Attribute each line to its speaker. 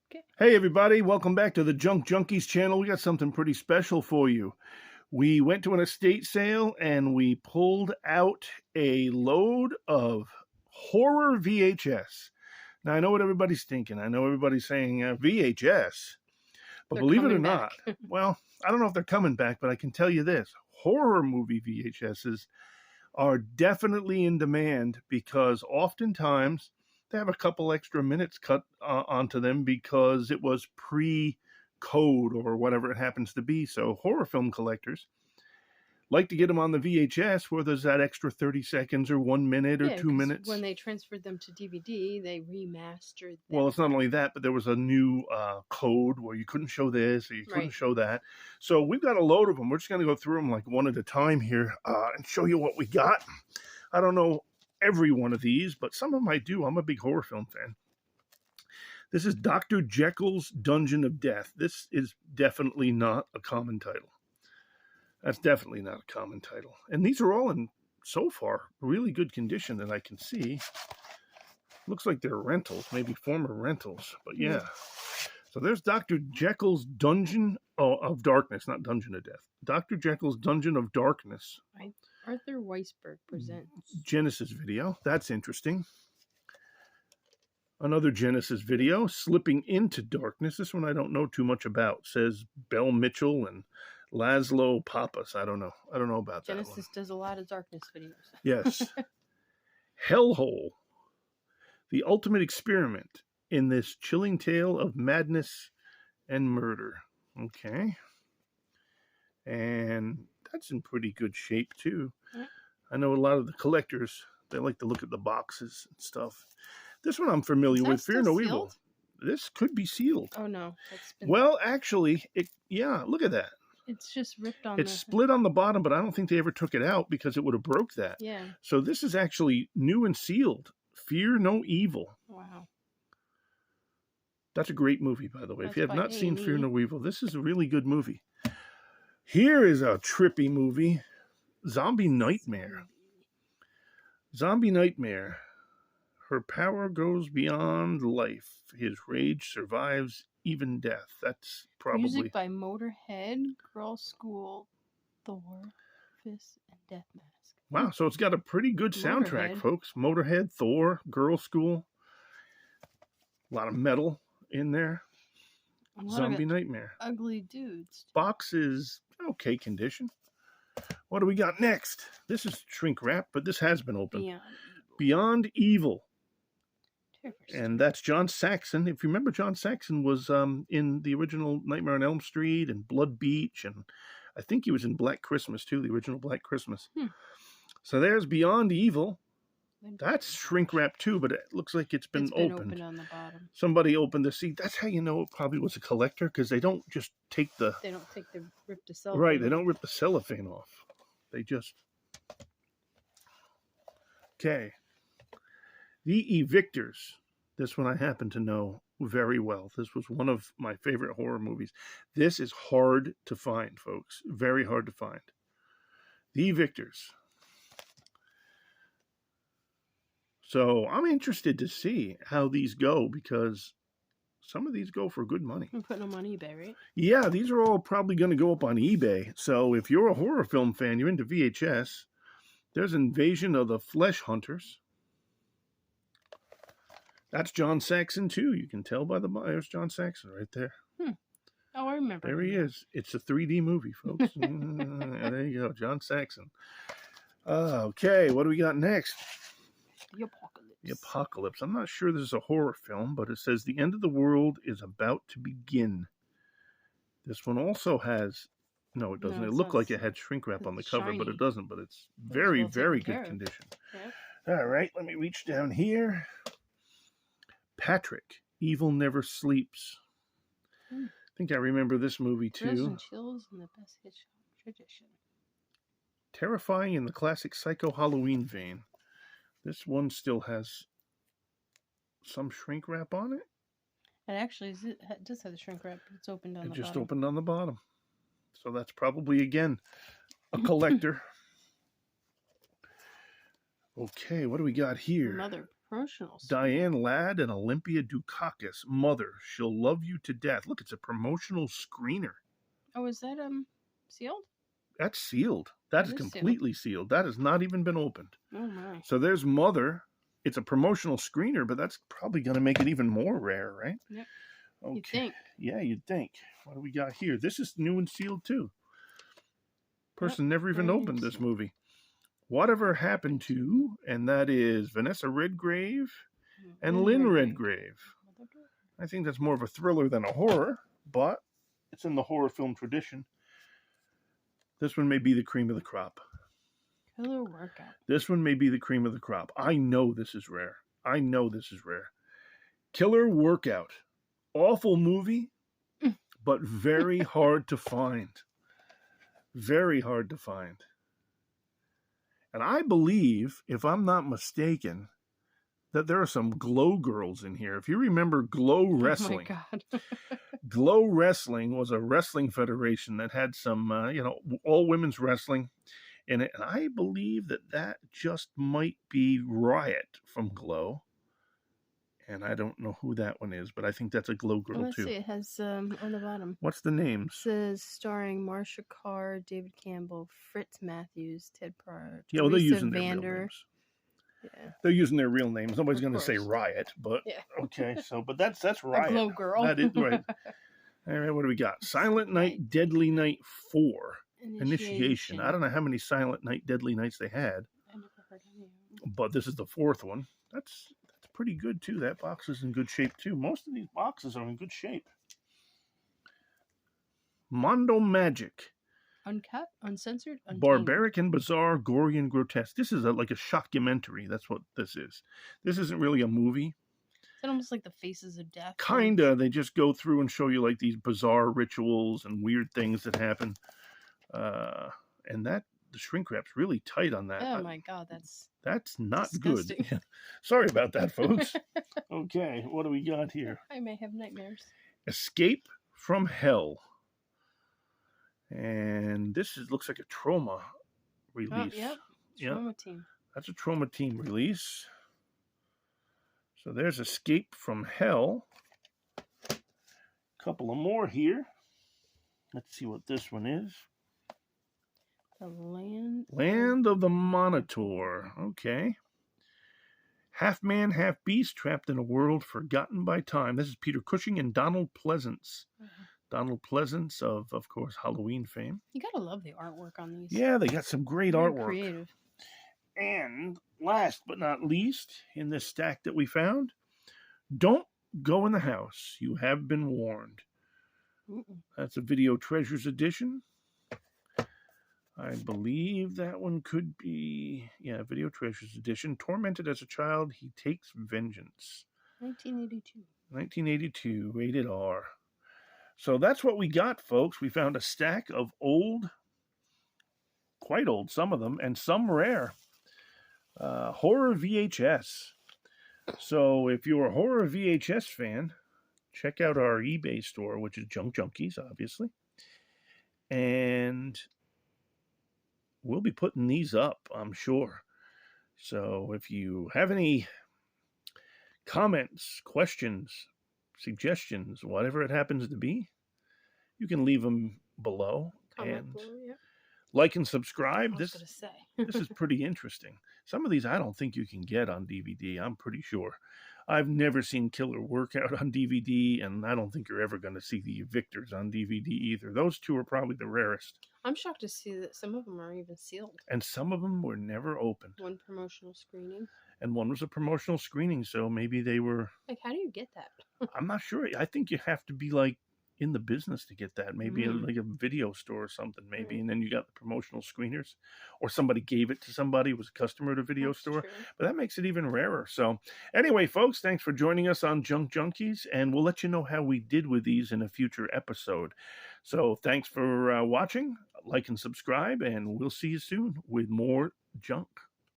Speaker 1: Okay.
Speaker 2: Hey everybody, welcome back to the Junk Junkies channel. We got something pretty special for you. We went to an estate sale and we pulled out a load of horror VHS. Now I know what everybody's thinking. I know everybody's saying VHS, but
Speaker 1: They're
Speaker 2: believe it or
Speaker 1: coming
Speaker 2: not,
Speaker 1: back.
Speaker 2: well, I don't know if they're coming back, but I can tell you this. Horror movie VHSs are definitely in demand because oftentimes they have a couple extra minutes cut onto them because it was pre-code or whatever it happens to be. So horror film collectors like to get them on the VHS where there's that extra 30 seconds or 1 minute or 2
Speaker 1: 'cause
Speaker 2: minutes.
Speaker 1: when they transferred them to DVD, they remastered them.
Speaker 2: Well, it's not only that, but there was a new code where you couldn't show this or you couldn't
Speaker 1: Right.
Speaker 2: show that. So we've got a load of them. We're just going to go through them like one at a time here and show you what we got. I don't know every one of these, but some of them I do. I'm a big horror film fan. This is Dr. Jekyll's Dungeon of Death. This is definitely not a common title. That's definitely not a common title. And these are all in, so far, really good condition that I can see. Looks like they're rentals, maybe former rentals, but yeah. So there's Dr. Jekyll's Dungeon of Darkness, not Dungeon of Death. Dr. Jekyll's Dungeon of Darkness.
Speaker 1: Arthur Weisberg presents.
Speaker 2: Genesis video. That's interesting. Another Genesis video, Slipping into Darkness. This one I don't know too much about. It says Bell Mitchell and Laszlo Pappas. I don't know about that one.
Speaker 1: Genesis does a lot of darkness videos.
Speaker 2: Yes. Hellhole. The ultimate experiment in this chilling tale of madness and murder. Okay. And that's in pretty good shape, too. Yeah. I know a lot of the collectors, they like to look at the boxes and stuff. This one I'm familiar with, Fear No Evil. This could be sealed.
Speaker 1: Oh, no.
Speaker 2: Well, actually, yeah, look at that.
Speaker 1: It's just ripped on
Speaker 2: It's split on the bottom, but I don't think they ever took it out because it would have broke that.
Speaker 1: Yeah.
Speaker 2: So this is actually new and sealed. Fear No Evil.
Speaker 1: Wow.
Speaker 2: That's a great movie, by the way. If you have not seen
Speaker 1: A&E.
Speaker 2: Fear No Evil, this is a really good movie. Here is a trippy movie. Zombie Nightmare. Zombie Nightmare. Her power goes beyond life. His rage survives even death. That's probably...
Speaker 1: Music by Motorhead, Girl School, Thor, Fist, and Death Mask.
Speaker 2: Wow, so it's got a pretty good soundtrack,
Speaker 1: Motorhead.
Speaker 2: folks. Motorhead, Thor, Girl School. A lot of metal in there. Zombie Nightmare.
Speaker 1: Ugly dudes.
Speaker 2: Box is okay condition. What do we got next? This is shrink wrap, but this has been opened. Beyond Evil. And that's John Saxon. If you remember, John Saxon was in the original Nightmare on Elm Street and Blood Beach, and I think he was in Black Christmas too, the original Black Christmas. So there's Beyond Evil. That's shrink wrap too, but it looks like it's been opened.
Speaker 1: On the bottom.
Speaker 2: Somebody opened the seat. That's how you know it probably was a collector, because they don't just take the...
Speaker 1: They don't rip the cellophane.
Speaker 2: Right, they don't rip the cellophane off. They just... Okay. The Evictors. This one I happen to know very well. This was one of my favorite horror movies. This is hard to find, folks. Very hard to find. The Evictors. So I'm interested to see how these go, because some of these go for good money.
Speaker 1: You're putting them on eBay, right?
Speaker 2: Yeah, these are all probably going to go up on eBay. So if you're a horror film fan, you're into VHS, there's Invasion of the Flesh Hunters. That's John Saxon, too. You can tell by there's John Saxon right there.
Speaker 1: Oh, I remember.
Speaker 2: There he is. It's a 3D movie, folks. There you go, John Saxon. Okay, what do we got next?
Speaker 1: The Apocalypse.
Speaker 2: The Apocalypse. I'm not sure this is a horror film, but it says the end of the world is about to begin. This one also has... No, it doesn't. It looked like it had shrink wrap on the cover, but it doesn't. But it's very, very good condition. Yeah. All right, let me reach down here. Patrick, Evil Never Sleeps. I think I remember this movie too.
Speaker 1: Thrills and chills in the best hit tradition.
Speaker 2: Terrifying in the classic Psycho Halloween vein. This one still has some shrink wrap on it.
Speaker 1: It actually does have the shrink wrap, but it's opened on the bottom. It just
Speaker 2: opened on the bottom. So that's probably, again, a collector. Okay, what do we got here?
Speaker 1: Promotional.
Speaker 2: Diane Ladd and Olympia Dukakis. Mother, She'll Love You to Death. Look, it's a promotional screener.
Speaker 1: Oh, is that sealed?
Speaker 2: That's sealed. That is completely sealed. That has not even been opened.
Speaker 1: Oh my.
Speaker 2: So there's Mother. It's a promotional screener, but that's probably going to make it even more rare, right?
Speaker 1: Yep.
Speaker 2: Okay.
Speaker 1: You'd think.
Speaker 2: Yeah, you'd think. What do we got here? This is new and sealed too. Person never even opened this movie. Whatever Happened to, and that is Vanessa Redgrave and Lynn Redgrave. I think that's more of a thriller than a horror, but it's in the horror film tradition. This one may be the cream of the crop.
Speaker 1: Killer Workout.
Speaker 2: This one may be the cream of the crop. I know this is rare. Killer Workout. Awful movie, but very hard to find. Very hard to find. And I believe, if I'm not mistaken, that there are some Glow girls in here. If you remember Glow Wrestling.
Speaker 1: Oh my God.
Speaker 2: Glow Wrestling was a wrestling federation that had some, all women's wrestling in it. And I believe that just might be Riot from Glow. And I don't know who that one is, but I think that's a Glow girl,
Speaker 1: Let's
Speaker 2: too.
Speaker 1: see, it has on the bottom.
Speaker 2: What's the names?
Speaker 1: It says starring Marsha Carr, David Campbell, Fritz Matthews, Ted Pryor,
Speaker 2: Yeah, well, they're
Speaker 1: Teresa
Speaker 2: using their real
Speaker 1: Vander.
Speaker 2: names.
Speaker 1: Yeah.
Speaker 2: They're using their real names. Nobody's
Speaker 1: Of
Speaker 2: going to say
Speaker 1: course.
Speaker 2: Riot, but
Speaker 1: Yeah.
Speaker 2: okay. So, but that's Riot.
Speaker 1: A Glow girl.
Speaker 2: That is right. All right, what do we got? Silent Night, Deadly Night 4. Initiation. I don't know how many Silent Night, Deadly Nights they had,
Speaker 1: I never heard any of them.
Speaker 2: but this is the fourth one. That's pretty good, too. That box is in good shape, too. Most of these boxes are in good shape. Mondo Magic.
Speaker 1: Uncut, uncensored, untamed.
Speaker 2: Barbaric and bizarre, gory and grotesque. This is like a shockumentary. That's what this is. This isn't really a movie.
Speaker 1: Is that almost like the Faces of Death?
Speaker 2: Kinda. They just go through and show you like these bizarre rituals and weird things that happen. And the shrink wrap's really tight on that.
Speaker 1: Oh my God,
Speaker 2: that's not
Speaker 1: disgusting.
Speaker 2: good. Sorry about that, folks. Okay, what do we got here?
Speaker 1: I may have nightmares.
Speaker 2: Escape from Hell. And this looks like a Trauma release.
Speaker 1: Oh, yep. Trauma Team.
Speaker 2: That's a Trauma Team release. So there's Escape from Hell. A couple of more here. Let's see what this one is.
Speaker 1: The
Speaker 2: Land of the Monitor. Okay. Half man, half beast, trapped in a world forgotten by time. This is Peter Cushing and Donald Pleasance.
Speaker 1: Mm-hmm.
Speaker 2: Donald Pleasance of course, Halloween fame.
Speaker 1: You gotta love the artwork on these.
Speaker 2: Yeah, they got some great artwork.
Speaker 1: Creative.
Speaker 2: And last but not least, in this stack that we found, Don't Go in the House. You Have Been Warned. That's a Video Treasures edition. I believe that one could be, Video Treasures edition. Tormented as a child, he takes vengeance.
Speaker 1: 1982.
Speaker 2: 1982, rated R. So that's what we got, folks. We found a stack of old, quite old, some of them, and some rare horror VHS. So if you're a horror VHS fan, check out our eBay store, which is Junk Junkies, obviously. And we'll be putting these up, I'm sure. So if you have any comments, questions, suggestions, whatever it happens to be, you can leave them below.
Speaker 1: Comment below, yeah.
Speaker 2: Like and subscribe.
Speaker 1: This
Speaker 2: is pretty interesting. Some of these I don't think you can get on DVD, I'm pretty sure. I've never seen Killer Workout on DVD, and I don't think you're ever going to see the Evictors on DVD either. Those two are probably the rarest.
Speaker 1: I'm shocked to see that some of them are even sealed.
Speaker 2: And some of them were never opened.
Speaker 1: One promotional screening.
Speaker 2: And one was a promotional screening, so maybe they were...
Speaker 1: Like, how do you get that?
Speaker 2: I'm not sure. I think you have to be, like, in the business to get that. Maybe like a video store or something, maybe. And then you got the promotional screeners. Or somebody gave it to somebody who was a customer at a video store.
Speaker 1: True.
Speaker 2: But that makes it even rarer. So anyway, folks, thanks for joining us on Junk Junkies. And we'll let you know how we did with these in a future episode. So thanks for watching. Like and subscribe. And we'll see you soon with more junk.